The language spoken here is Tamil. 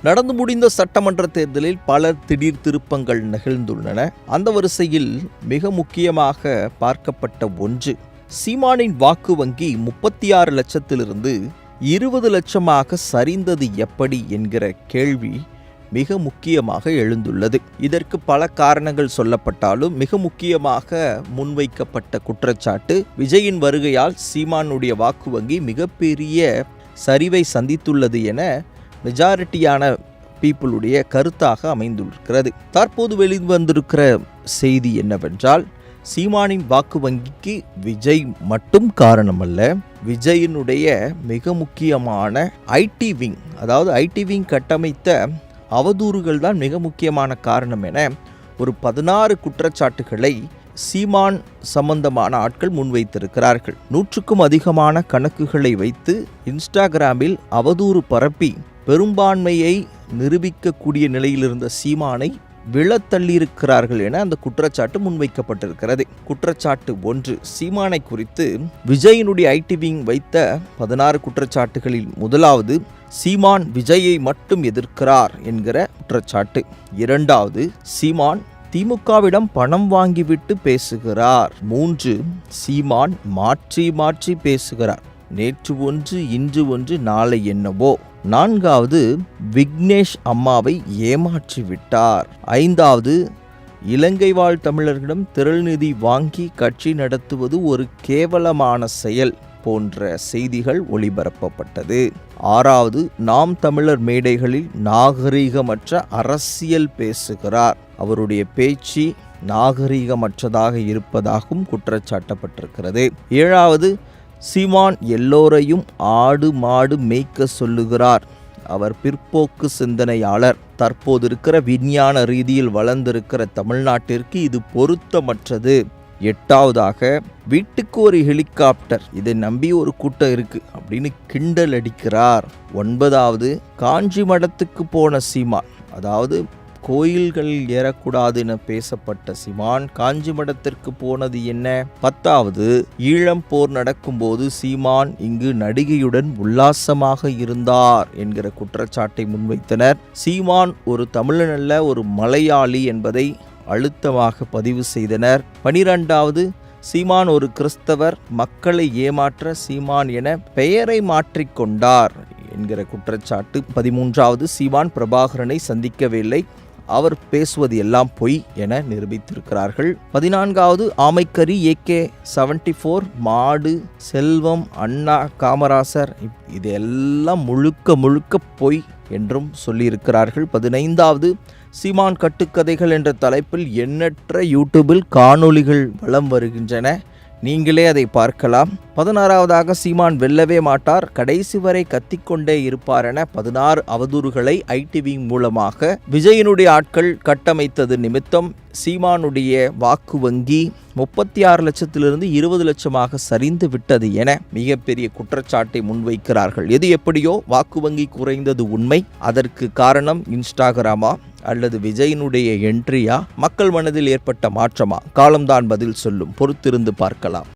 நடந்து முடிந்த சட்டமன்ற தேர்தலில் பல திடீர் திருப்பங்கள் நிகழ்ந்துள்ளன. அந்த வரிசையில் மிக முக்கியமாக பார்க்கப்பட்ட ஒன்று, சீமானின் வாக்கு வங்கி 36 லட்சத்திலிருந்து 20 லட்சமாக சரிந்தது எப்படி என்கிற கேள்வி மிக முக்கியமாக எழுந்துள்ளது. இதற்கு பல காரணங்கள் சொல்லப்பட்டாலும் மிக முக்கியமாக முன்வைக்கப்பட்ட குற்றச்சாட்டு, விஜயின் வருகையால் சீமானுடைய வாக்கு வங்கி மிகப்பெரிய சரிவை சந்தித்துள்ளது என மெஜாரிட்டியான பீப்புளுடைய கருத்தாக அமைந்திருக்கிறது. தற்போது வெளிவந்திருக்கிற செய்தி என்னவென்றால், சீமானின் வாக்கு வங்கிக்கு விஜய் மட்டும் காரணமல்ல, விஜயினுடைய மிக முக்கியமான ஐடி விங், அதாவது ஐடி விங் கட்டமைத்த அவதூறுகள் தான் மிக முக்கியமான காரணம் என ஒரு 16 குற்றச்சாட்டுகளை சீமான் சம்பந்தமான ஆட்கள் முன்வைத்திருக்கிறார்கள். 100க்கும் அதிகமான கணக்குகளை வைத்து இன்ஸ்டாகிராமில் அவதூறு பரப்பி பெரும்பான்மையை நிரூபிக்கக்கூடிய நிலையில் இருந்த சீமானை விழத்தள்ளியிருக்கிறார்கள் என அந்த குற்றச்சாட்டு முன்வைக்கப்பட்டிருக்கிறது. குற்றச்சாட்டு 1, சீமானை குறித்து விஜயினுடைய ஐடி விங் வைத்த 16 குற்றச்சாட்டுகளில் முதலாவது, சீமான் விஜயை மட்டும் எதிர்க்கிறார் என்கிற குற்றச்சாட்டு. 2வது, சீமான் திமுகவிடம் பணம் வாங்கிவிட்டு பேசுகிறார். 3, சீமான் மாற்றி மாற்றி பேசுகிறார், நேற்று ஒன்று இன்று ஒன்று நாளை என்னவோ. 4வது, விக்னேஷ் அம்மாவை ஏமாற்றி விட்டார். 5வது, இலங்கை வாழ் தமிழர்களிடம் திரள் நிதி வாங்கி கட்சி நடத்துவது ஒரு கேவலமான செயல் போன்ற செய்திகள் ஒளிபரப்பப்பட்டது. 6வது, நாம் தமிழர் மேடைகளில் நாகரீகமற்ற அரசியல் பேசுகிறார், அவருடைய பேச்சு நாகரீகமற்றதாக இருப்பதாகவும் குற்றச்சாட்டப்பட்டிருக்கிறது. 7வது, சீமான் எல்லோரையும் ஆடு மாடு மேய்க்க சொல்லுகிறார், அவர் பிற்போக்கு சிந்தனையாளர், தற்போது இருக்கிற விஞ்ஞான ரீதியில் வளர்ந்திருக்கிற தமிழ்நாட்டிற்கு இது பொருத்தமற்றது. 8வதாக, வீட்டுக்கு ஒரு ஹெலிகாப்டர், இதை நம்பி ஒரு கூட்டம் இருக்கு அப்படின்னு கிண்டல் அடிக்கிறார். 9வது, காஞ்சி மடத்துக்கு போன சீமான், அதாவது கோயில்களில் ஏறக்கூடாது என பேசப்பட்ட சீமான் காஞ்சி மடத்திற்கு போனது என்ன? 10வது, ஈழம் போர் நடக்கும்போது சீமான் இங்கு நடிகையுடன் உல்லாசமாக இருந்தார் என்கிற குற்றச்சாட்டை முன்வைத்தனர். சீமான் ஒரு தமிழன் அல்ல, ஒரு மலையாளி என்பதை அழுத்தமாக பதிவு செய்தனர். 12வது, சீமான் ஒரு கிறிஸ்தவர், மக்களை ஏமாற்ற சீமான் என பெயரை மாற்றிக்கொண்டார் என்கிற குற்றச்சாட்டு. 13வது, சீமான் பிரபாகரனை சந்திக்கவில்லை, அவர் பேசுவது எல்லாம் பொய் என நிரூபித்திருக்கிறார்கள். 14வது, ஆமைக்கறி, AK-74, மாடு, செல்வம், அண்ணா, காமராசர், இதெல்லாம் முழுக்க பொய் என்றும் சொல்லியிருக்கிறார்கள். 15வது, சீமான் கட்டுக்கதைகள் என்ற தலைப்பில் எண்ணற்ற யூடியூபில் காணொளிகள் வலம் வருகின்றன, நீங்களே அதை பார்க்கலாம். 16வதாக, சீமான் வெல்லவே மாட்டார், கடைசி வரை கத்திக்கொண்டே இருப்பார் என 16 அவதூறுகளை ஐடிவி மூலமாக விஜயினுடைய ஆட்கள் கட்டமைத்தது நிமித்தம் சீமானுடைய வாக்கு வங்கி 36 லட்சத்திலிருந்து 20 லட்சமாக சரிந்து விட்டது என மிகப்பெரிய குற்றச்சாட்டை முன்வைக்கிறார்கள். எது எப்படியோ வாக்கு வங்கி குறைந்தது உண்மை. அதற்கு காரணம் இன்ஸ்டாகிராமா அல்லது விஜயினுடைய என்ட்ரியா, மக்கள் மனதில் ஏற்பட்ட மாற்றமா? காலம்தான் பதில் சொல்லும். பொறுத்திருந்து பார்க்கலாம்.